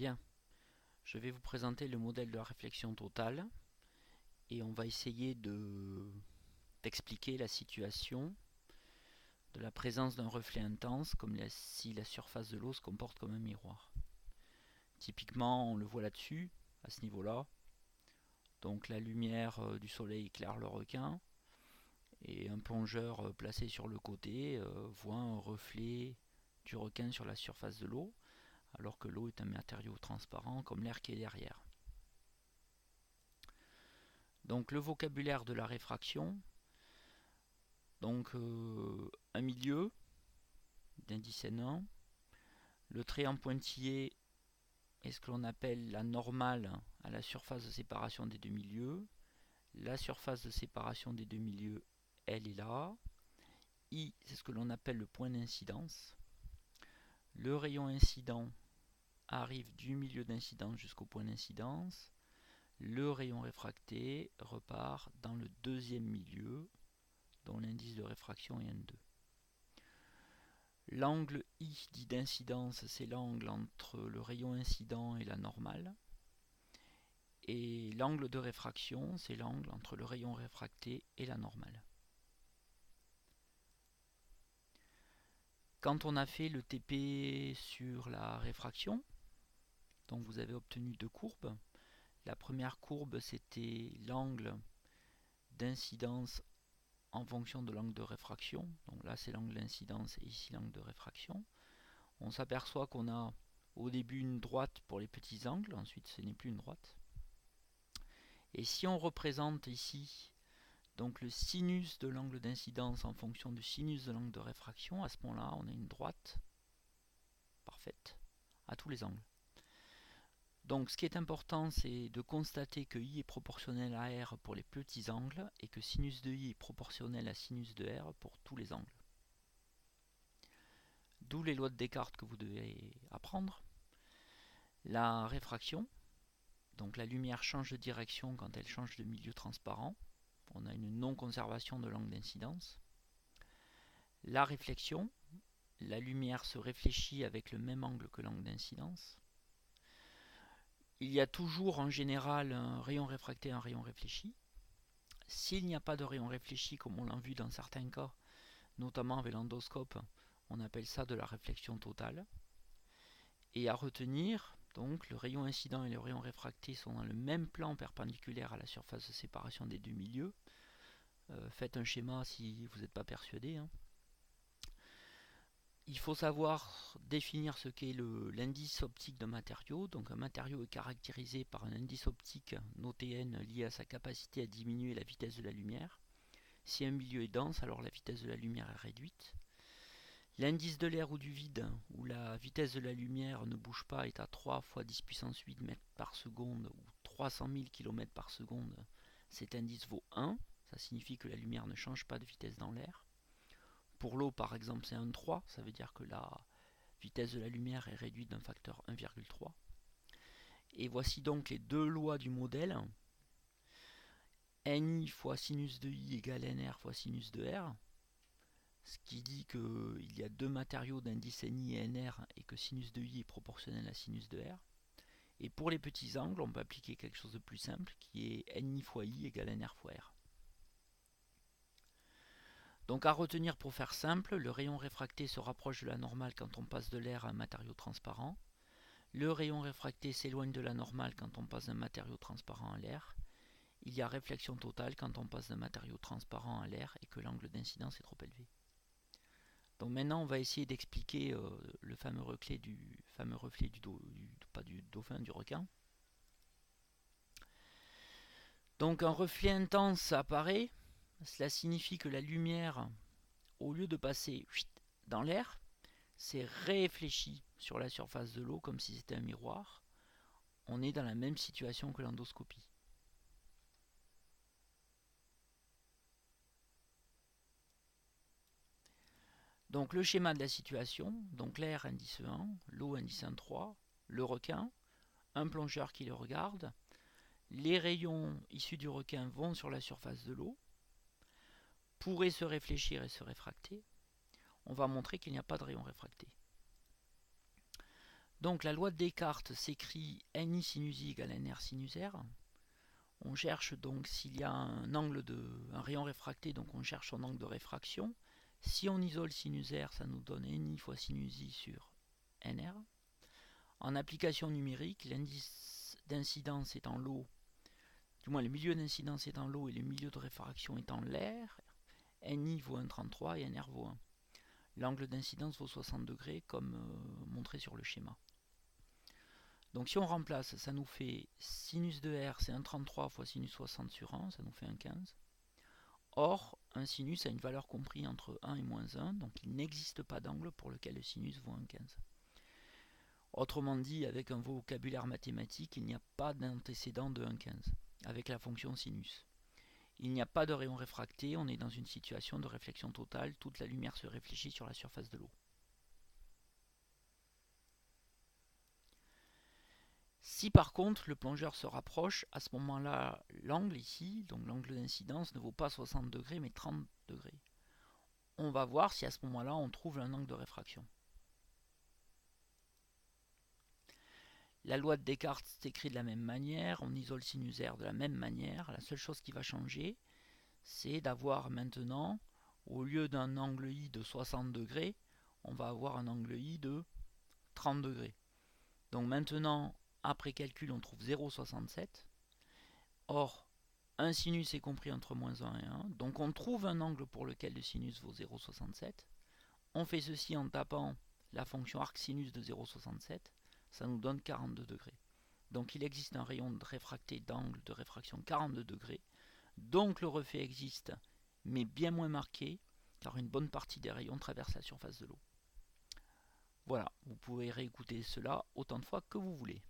Bien, je vais vous présenter le modèle de la réflexion totale et on va essayer d'expliquer la situation de la présence d'un reflet intense comme si la surface de l'eau se comporte comme un miroir. Typiquement, on le voit là-dessus, à ce niveau-là. Donc la lumière du soleil éclaire le requin et un plongeur placé sur le côté voit un reflet du requin sur la surface de l'eau, alors que l'eau est un matériau transparent comme l'air qui est derrière. Donc le vocabulaire de la réfraction, donc un milieu d'indice N1, le trait en pointillé est ce que l'on appelle la normale à la surface de séparation des deux milieux, la surface de séparation des deux milieux, elle est là, I c'est ce que l'on appelle le point d'incidence, le rayon incident arrive du milieu d'incidence jusqu'au point d'incidence, le rayon réfracté repart dans le deuxième milieu dont l'indice de réfraction est N2. L'angle I dit d'incidence, c'est l'angle entre le rayon incident et la normale. Et l'angle de réfraction, c'est l'angle entre le rayon réfracté et la normale. Quand on a fait le TP sur la réfraction, donc vous avez obtenu deux courbes. La première courbe, c'était l'angle d'incidence en fonction de l'angle de réfraction. Donc là, c'est l'angle d'incidence et ici l'angle de réfraction. On s'aperçoit qu'on a au début une droite pour les petits angles, ensuite ce n'est plus une droite. Et si on représente ici donc le sinus de l'angle d'incidence en fonction du sinus de l'angle de réfraction, à ce moment-là, on a une droite parfaite à tous les angles. Donc ce qui est important, c'est de constater que I est proportionnel à R pour les petits angles et que sinus de I est proportionnel à sinus de R pour tous les angles. D'où les lois de Descartes que vous devez apprendre. La réfraction, donc la lumière change de direction quand elle change de milieu transparent. On a une non-conservation de l'angle d'incidence. La réflexion, la lumière se réfléchit avec le même angle que l'angle d'incidence. Il y a toujours en général un rayon réfracté et un rayon réfléchi. S'il n'y a pas de rayon réfléchi, comme on l'a vu dans certains cas, notamment avec l'endoscope, on appelle ça de la réflexion totale. Et à retenir, donc le rayon incident et le rayon réfracté sont dans le même plan perpendiculaire à la surface de séparation des deux milieux. Faites un schéma si vous n'êtes pas persuadé. Il faut savoir définir ce qu'est l'indice optique d'un matériau. Donc un matériau est caractérisé par un indice optique noté n lié à sa capacité à diminuer la vitesse de la lumière. Si un milieu est dense, alors la vitesse de la lumière est réduite. L'indice de l'air ou du vide, où la vitesse de la lumière ne bouge pas, est à 3 fois 10 puissance 8 mètres par seconde ou 300 000 km par seconde. Cet indice vaut 1, ça signifie que la lumière ne change pas de vitesse dans l'air. Pour l'eau, par exemple, c'est 1,3, ça veut dire que la vitesse de la lumière est réduite d'un facteur 1,3. Et voici donc les deux lois du modèle. Ni fois sinus de I égale Nr fois sinus de R. Ce qui dit qu'il y a deux matériaux d'indice Ni et Nr et que sinus de I est proportionnel à sinus de R. Et pour les petits angles, on peut appliquer quelque chose de plus simple qui est Ni fois I égale Nr fois R. Donc à retenir pour faire simple, le rayon réfracté se rapproche de la normale quand on passe de l'air à un matériau transparent. Le rayon réfracté s'éloigne de la normale quand on passe d'un matériau transparent à l'air. Il y a réflexion totale quand on passe d'un matériau transparent à l'air et que l'angle d'incidence est trop élevé. Donc maintenant on va essayer d'expliquer le fameux reflet du dauphin, du requin. Donc un reflet intense apparaît, cela signifie que la lumière, au lieu de passer dans l'air, s'est réfléchie sur la surface de l'eau comme si c'était un miroir. On est dans la même situation que l'endoscopie. Donc le schéma de la situation, donc l'air indice 1, l'eau indice 1,3, le requin, un plongeur qui le regarde, les rayons issus du requin vont sur la surface de l'eau, pourraient se réfléchir et se réfracter. On va montrer qu'il n'y a pas de rayon réfracté. Donc la loi de Descartes s'écrit ni sinus i égale nr sinus r. On cherche donc s'il y a un rayon réfracté, donc on cherche son angle de réfraction. Si on isole sinus r, ça nous donne ni fois sinus i sur nr. En application numérique, l'indice d'incidence étant l'eau, du moins le milieu d'incidence étant l'eau et le milieu de réfraction étant l'air, ni vaut 1,33 et nr vaut 1. L'angle d'incidence vaut 60 degrés comme montré sur le schéma. Donc si on remplace, ça nous fait sinus de r, c'est 1,33 fois sinus 60 sur 1, ça nous fait 1,15. Or, un sinus a une valeur comprise entre 1 et moins 1, donc il n'existe pas d'angle pour lequel le sinus vaut 1,15. Autrement dit, avec un vocabulaire mathématique, il n'y a pas d'antécédent de 1,15 avec la fonction sinus. Il n'y a pas de rayon réfracté, on est dans une situation de réflexion totale, toute la lumière se réfléchit sur la surface de l'eau. Si par contre le plongeur se rapproche, à ce moment-là, l'angle ici, donc l'angle d'incidence, ne vaut pas 60 degrés mais 30 degrés. On va voir si à ce moment-là on trouve un angle de réfraction. La loi de Descartes s'écrit de la même manière, on isole sinus r de la même manière. La seule chose qui va changer, c'est d'avoir maintenant, au lieu d'un angle i de 60 degrés, on va avoir un angle i de 30 degrés. Donc maintenant, après calcul, on trouve 0,67. Or, un sinus est compris entre moins 1 et 1. Donc on trouve un angle pour lequel le sinus vaut 0,67. On fait ceci en tapant la fonction arc-sinus de 0,67. Ça nous donne 42 degrés. Donc il existe un rayon de réfracté d'angle de réfraction 42 degrés. Donc le reflet existe, mais bien moins marqué, car une bonne partie des rayons traversent la surface de l'eau. Voilà, vous pouvez réécouter cela autant de fois que vous voulez.